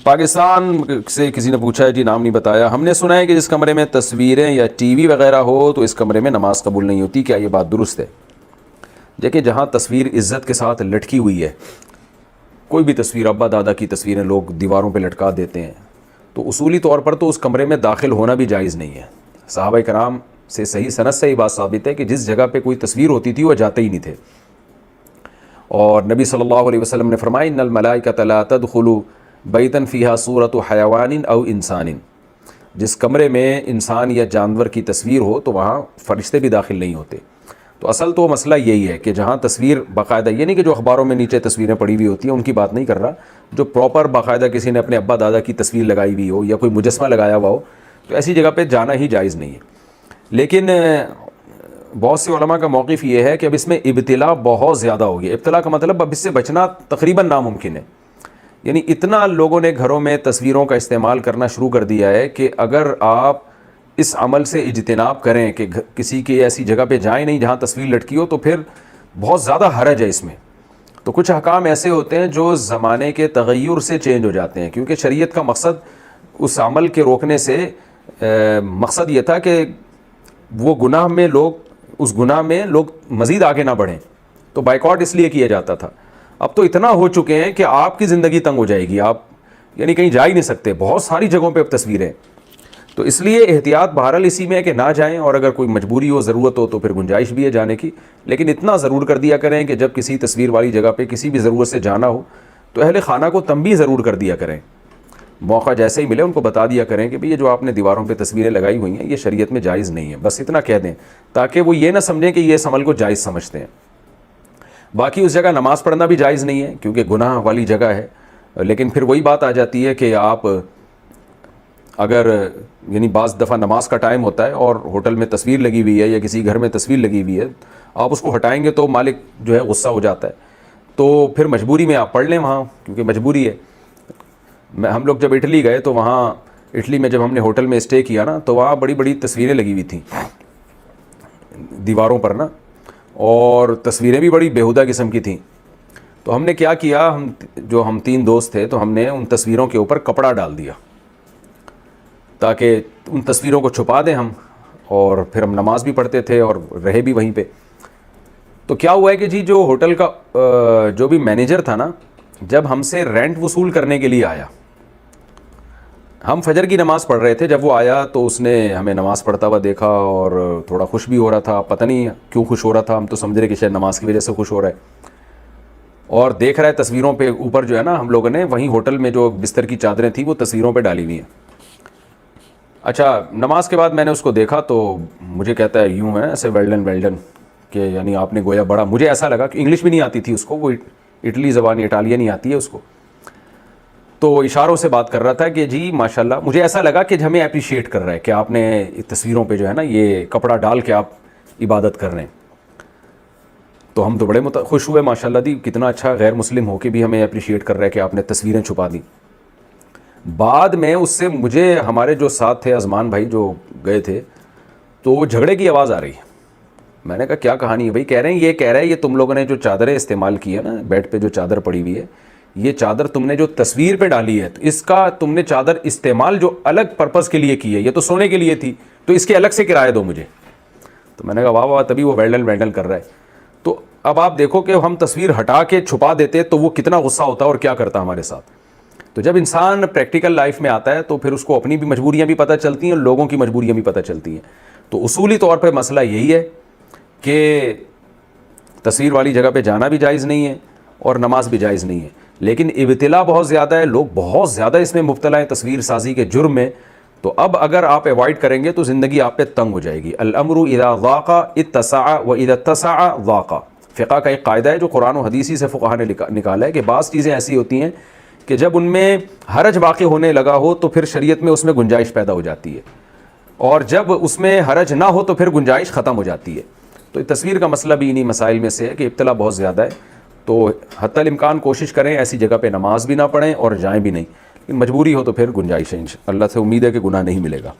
پاکستان سے کسی نے پوچھا ہے، جی نام نہیں بتایا، ہم نے سنا ہے کہ جس کمرے میں تصویریں یا ٹی وی وغیرہ ہو تو اس کمرے میں نماز قبول نہیں ہوتی، کیا یہ بات درست ہے؟ دیکھیں، جہاں تصویر عزت کے ساتھ لٹکی ہوئی ہے، کوئی بھی تصویر، ابا دادا کی تصویریں لوگ دیواروں پہ لٹکا دیتے ہیں، تو اصولی طور پر تو اس کمرے میں داخل ہونا بھی جائز نہیں ہے۔ صحابہ کرام سے صحیح سند سے یہ بات ثابت ہے کہ جس جگہ پہ کوئی تصویر ہوتی تھی وہ جاتے ہی نہیں تھے، اور نبی صلی اللہ علیہ وسلم نے فرمایا ان الملائکۃ لا تدخل بیتا فیہا صورت حیوان او انسان، جس کمرے میں انسان یا جانور کی تصویر ہو تو وہاں فرشتے بھی داخل نہیں ہوتے۔ تو اصل تو مسئلہ یہی ہے کہ جہاں تصویر باقاعدہ، یہ نہیں کہ جو اخباروں میں نیچے تصویریں پڑی ہوئی ہوتی ہیں ان کی بات نہیں کر رہا، جو پراپر باقاعدہ کسی نے اپنے ابا دادا کی تصویر لگائی ہوئی ہو یا کوئی مجسمہ لگایا ہوا ہو، تو ایسی جگہ پہ جانا ہی جائز نہیں ہے۔ لیکن بہت سے علماء کا موقف یہ ہے کہ اب اس میں ابتلا بہت زیادہ ہو گیا۔ ابتلا کا مطلب اب اس سے بچنا تقریباً ناممکن ہے، یعنی اتنا لوگوں نے گھروں میں تصویروں کا استعمال کرنا شروع کر دیا ہے کہ اگر آپ اس عمل سے اجتناب کریں کہ کسی کی ایسی جگہ پہ جائیں نہیں جہاں تصویر لٹکی ہو، تو پھر بہت زیادہ حرج ہے اس میں۔ تو کچھ احکام ایسے ہوتے ہیں جو زمانے کے تغیر سے چینج ہو جاتے ہیں، کیونکہ شریعت کا مقصد اس عمل کے روکنے سے مقصد یہ تھا کہ وہ گناہ میں اس گناہ میں لوگ مزید آگے نہ بڑھیں، تو بائیکاٹ اس لیے کیا جاتا تھا۔ اب تو اتنا ہو چکے ہیں کہ آپ کی زندگی تنگ ہو جائے گی، آپ یعنی کہیں جا ہی نہیں سکتے، بہت ساری جگہوں پہ اب تصویریں۔ تو اس لیے احتیاط بہرحال اسی میں ہے کہ نہ جائیں، اور اگر کوئی مجبوری ہو، ضرورت ہو تو پھر گنجائش بھی ہے جانے کی، لیکن اتنا ضرور کر دیا کریں کہ جب کسی تصویر والی جگہ پہ کسی بھی ضرورت سے جانا ہو تو اہل خانہ کو تنبیہ ضرور کر دیا کریں، موقع جیسے ہی ملے ان کو بتا دیا کریں کہ یہ جو آپ نے دیواروں پہ تصویریں لگائی ہوئی ہیں یہ شریعت میں جائز نہیں ہے، بس اتنا کہہ دیں تاکہ وہ یہ نہ سمجھیں کہ یہ اس عمل کو جائز سمجھتے ہیں۔ باقی اس جگہ نماز پڑھنا بھی جائز نہیں ہے کیونکہ گناہ والی جگہ ہے، لیکن پھر وہی بات آ جاتی ہے کہ آپ اگر یعنی بعض دفعہ نماز کا ٹائم ہوتا ہے اور ہوٹل میں تصویر لگی ہوئی ہے یا کسی گھر میں تصویر لگی ہوئی ہے، آپ اس کو ہٹائیں گے تو مالک جو ہے غصہ ہو جاتا ہے، تو پھر مجبوری میں آپ پڑھ لیں وہاں، کیونکہ مجبوری ہے۔ ہم لوگ جب اٹلی گئے تو وہاں اٹلی میں جب ہم نے ہوٹل میں اسٹے کیا نا، تو وہاں بڑی بڑی تصویریں لگی ہوئی تھیں دیواروں پر نا، اور تصویریں بھی بڑی بیہودہ قسم کی تھیں۔ تو ہم نے کیا کیا، ہم 3 دوست تھے، تو ہم نے ان تصویروں کے اوپر کپڑا ڈال دیا تاکہ ان تصویروں کو چھپا دیں ہم، اور پھر ہم نماز بھی پڑھتے تھے اور رہے بھی وہیں پہ۔ تو کیا ہوا ہے کہ جی جو ہوٹل کا جو بھی مینیجر تھا نا، جب ہم سے رینٹ وصول کرنے کے لیے آیا، ہم فجر کی نماز پڑھ رہے تھے، جب وہ آیا تو اس نے ہمیں نماز پڑھتا ہوا دیکھا اور تھوڑا خوش بھی ہو رہا تھا، پتہ نہیں کیوں خوش ہو رہا تھا، ہم تو سمجھ رہے کہ شاید نماز کی وجہ سے خوش ہو رہا ہے، اور دیکھ رہا ہے تصویروں پہ اوپر جو ہے نا، ہم لوگوں نے وہیں ہوٹل میں جو بستر کی چادریں تھیں وہ تصویروں پہ ڈالی ہوئی ہیں۔ اچھا، نماز کے بعد میں نے اس کو دیکھا تو مجھے کہتا ہے یوں ہے ایسے ویلڈن کہ یعنی آپ نے گویا بڑا، مجھے ایسا لگا کہ انگلش بھی نہیں آتی تھی اس کو، وہ اٹلی زبان اٹالین نہیں آتی ہے اس کو، تو اشاروں سے بات کر رہا تھا کہ جی ماشاءاللہ، مجھے ایسا لگا کہ ہمیں اپریشیٹ کر رہا ہے کہ آپ نے تصویروں پہ جو ہے نا یہ کپڑا ڈال کے آپ عبادت کر رہے ہیں۔ تو ہم تو بڑے خوش ہوئے، ماشاءاللہ دی، کتنا اچھا، غیر مسلم ہو کے بھی ہمیں اپریشیٹ کر رہا ہے کہ آپ نے تصویریں چھپا دی۔ بعد میں اس سے مجھے، ہمارے جو ساتھ تھے ازمان بھائی جو گئے تھے، تو جھگڑے کی آواز آ رہی ہے۔ میں نے کہا کیا کہانی ہے بھائی؟ کہہ رہے ہیں یہ کہہ رہا ہے یہ تم لوگوں نے جو چادریں استعمال کی ہے نا، بیڈ پہ جو چادر پڑی ہوئی ہے، یہ چادر تم نے جو تصویر پہ ڈالی ہے، تو اس کا تم نے چادر استعمال جو الگ پرپس کے لیے کی ہے، یہ تو سونے کے لیے تھی، تو اس کے الگ سے کرایہ دو مجھے۔ تو میں نے کہا واہ واہ، تبھی وہ ویلڈن کر رہا ہے۔ تو اب آپ دیکھو کہ ہم تصویر ہٹا کے چھپا دیتے تو وہ کتنا غصہ ہوتا اور کیا کرتا ہمارے ساتھ۔ تو جب انسان پریکٹیکل لائف میں آتا ہے تو پھر اس کو اپنی بھی مجبوریاں بھی پتہ چلتی ہیں اور لوگوں کی مجبوریاں بھی پتہ چلتی ہیں۔ تو اصولی طور پہ مسئلہ یہی ہے کہ تصویر والی جگہ پہ جانا بھی جائز نہیں ہے اور نماز بھی جائز نہیں ہے، لیکن ابتلا بہت زیادہ ہے، لوگ بہت زیادہ اس میں مبتلا ہیں تصویر سازی کے جرم میں۔ تو اب اگر آپ ایوائڈ کریں گے تو زندگی آپ پہ تنگ ہو جائے گی۔ الامر اذا ضاق اتسع واذا اتسع ضاق، فقہ کا ایک قاعدہ ہے جو قرآن و حدیثی سے فقہا نے نکالا ہے کہ بعض چیزیں ایسی ہوتی ہیں کہ جب ان میں حرج واقع ہونے لگا ہو تو پھر شریعت میں اس میں گنجائش پیدا ہو جاتی ہے، اور جب اس میں حرج نہ ہو تو پھر گنجائش ختم ہو جاتی ہے۔ تو تصویر کا مسئلہ بھی انہی مسائل میں سے ہے کہ ابتلا بہت زیادہ ہے، تو حتی الامکان کوشش کریں ایسی جگہ پہ نماز بھی نہ پڑھیں اور جائیں بھی نہیں، لیکن مجبوری ہو تو پھر گنجائش ہے، اللہ سے امید ہے کہ گناہ نہیں ملے گا۔